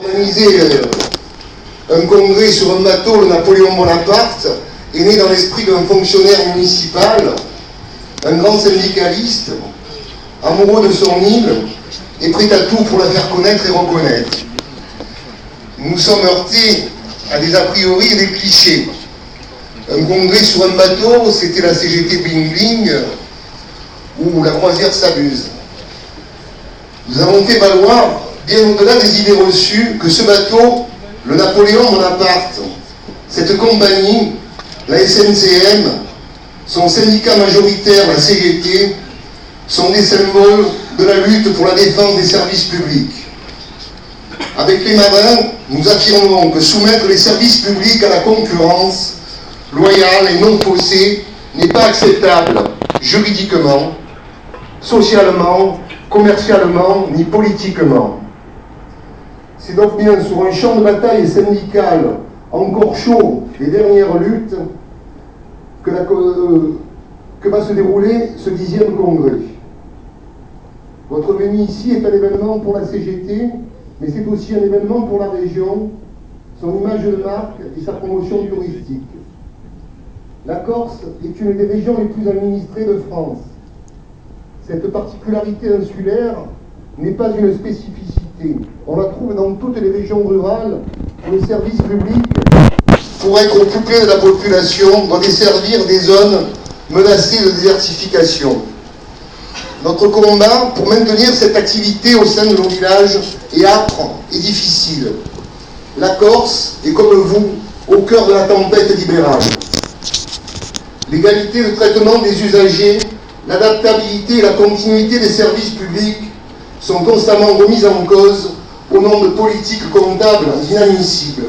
Organiser un congrès sur un bateau, le Napoléon Bonaparte, est né dans l'esprit d'un fonctionnaire municipal, un grand syndicaliste, amoureux de son île et prêt à tout pour la faire connaître et reconnaître. Nous nous sommes heurtés à des a priori et des clichés. Un congrès sur un bateau, c'était la CGT Bling Bling ou la croisière s'amuse. Nous avons fait valoir, bien au-delà des idées reçues, que ce bateau, le Napoléon Bonaparte, cette compagnie, la SNCM, son syndicat majoritaire, la CGT, sont des symboles de la lutte pour la défense des services publics. Avec les marins, nous affirmons que soumettre les services publics à la concurrence loyale et non faussée n'est pas acceptable juridiquement, socialement, commercialement ni politiquement. C'est donc bien sur un champ de bataille syndical encore chaud des dernières luttes que va se dérouler ce 10e congrès. Votre venue ici est un événement pour la CGT, mais c'est aussi un événement pour la région, son image de marque et sa promotion touristique. La Corse est une des régions les plus administrées de France. Cette particularité insulaire n'est pas une spécificité. On la trouve dans toutes les régions rurales où le service public, pour être au plus près de la population, doit desservir des zones menacées de désertification. Notre combat pour maintenir cette activité au sein de nos villages est âpre et difficile. La Corse est comme vous, au cœur de la tempête libérale. L'égalité de traitement des usagers, l'adaptabilité et la continuité des services publics sont constamment remises en cause au nom de politiques comptables inadmissibles.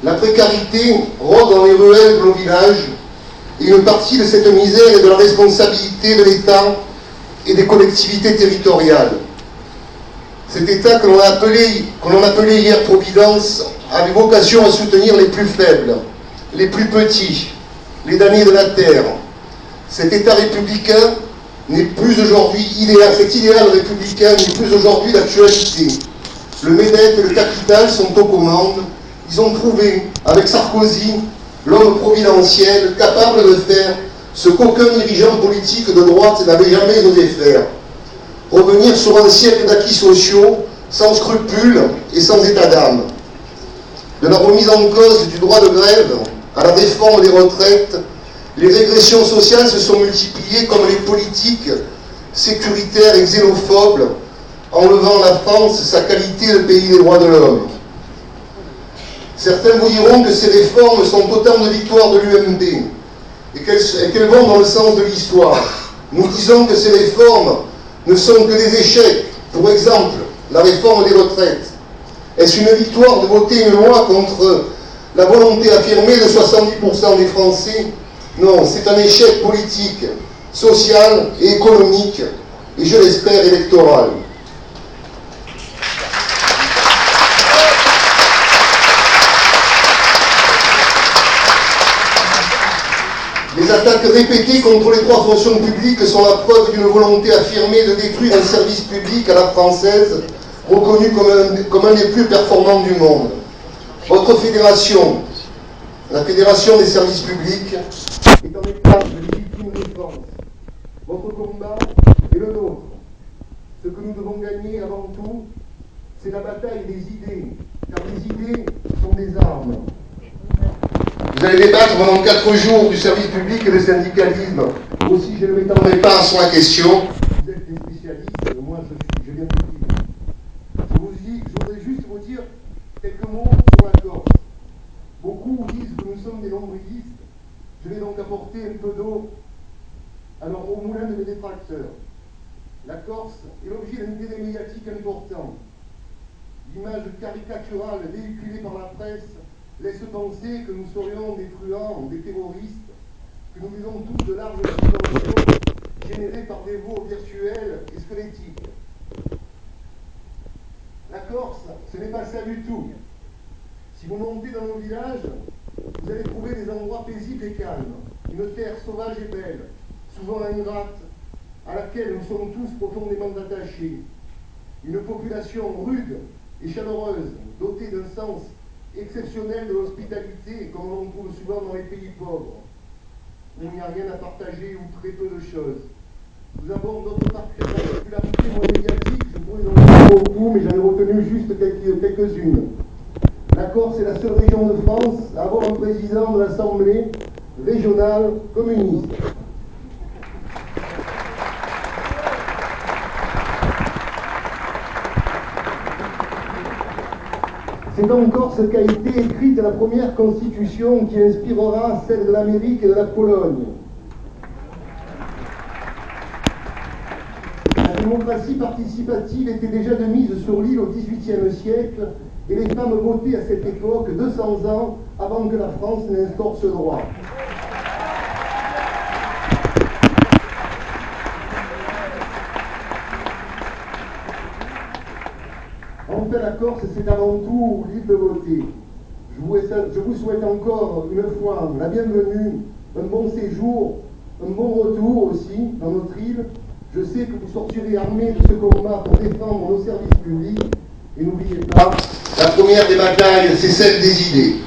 La précarité rôde dans les ruelles de nos villages et une partie de cette misère est de la responsabilité de l'État et des collectivités territoriales. Cet État que l'on appelait hier Providence avait vocation à soutenir les plus faibles, les plus petits, les damnés de la terre. Cet État républicain n'est plus aujourd'hui idéal, cet idéal républicain n'est plus aujourd'hui d'actualité. Le MEDEF et le capital sont aux commandes. Ils ont trouvé, avec Sarkozy, l'homme providentiel capable de faire ce qu'aucun dirigeant politique de droite n'avait jamais osé faire. Revenir sur un siècle d'acquis sociaux, sans scrupules et sans état d'âme. De la remise en cause du droit de grève à la réforme des retraites, les régressions sociales se sont multipliées comme les politiques sécuritaires et xénophobes, enlevant à la France sa qualité de pays des droits de l'homme. Certains vous diront que ces réformes sont autant de victoires de l'UMP et qu'elles vont dans le sens de l'histoire. Nous disons que ces réformes ne sont que des échecs. Pour exemple, la réforme des retraites. Est-ce une victoire de voter une loi contre la volonté affirmée de 70% des Français? Non, c'est un échec politique, social et économique, et je l'espère électoral. Les attaques répétées contre les trois fonctions publiques sont la preuve d'une volonté affirmée de détruire un service public à la française, reconnu comme un des plus performants du monde. Votre fédération, la Fédération des services publics, est en état de légitime défense. Votre combat est le nôtre. Ce que nous devons gagner avant tout, c'est la bataille des idées, car les idées sont des armes. Vous allez débattre pendant 4 jours du service public et du syndicalisme. Aussi, je ne m'étendrai pas sur la question. Vous êtes des spécialistes, moi je viens de dire. Je voudrais juste vous dire quelques mots sur la Corse. Beaucoup disent que nous sommes des nombrilistes. Je vais donc apporter un peu d'eau au moulin de mes détracteurs. La Corse est l'objet d'un intérêt médiatique important. L'image caricaturale véhiculée par la presse laisse penser que nous serions des truands, des terroristes, que nous vivons tous de larges subventions générées par des veaux virtuels et squelettiques. La Corse, ce n'est pas ça du tout. Si vous montez dans nos villages, vous allez trouver des endroits paisibles et calmes, une terre sauvage et belle, souvent ingrate, à laquelle nous sommes tous profondément attachés, une population rude et chaleureuse, dotée d'un sens exceptionnel de l'hospitalité, comme on trouve souvent dans les pays pauvres, où il n'y a rien à partager ou très peu de choses. Nous avons d'autres particularités moins médiatiques, je pourrais en dire beaucoup, mais j'en ai retenu juste quelques-unes. La Corse est la seule région de France à avoir un président de l'Assemblée régionale communiste. C'est en Corse qu'a été écrite la première constitution qui inspirera celle de l'Amérique et de la Pologne. La démocratie participative était déjà de mise sur l'île au XVIIIe siècle et les femmes votaient à cette époque 200 ans avant que la France n'instaure ce droit. Enfin, la Corse, c'est avant tout l'île de voter. Je vous souhaite encore une fois la bienvenue, un bon séjour, un bon retour aussi dans notre île. Je sais que vous sortirez armés de ce combat pour défendre nos services publics. Et n'oubliez pas, la première des batailles, c'est celle des idées.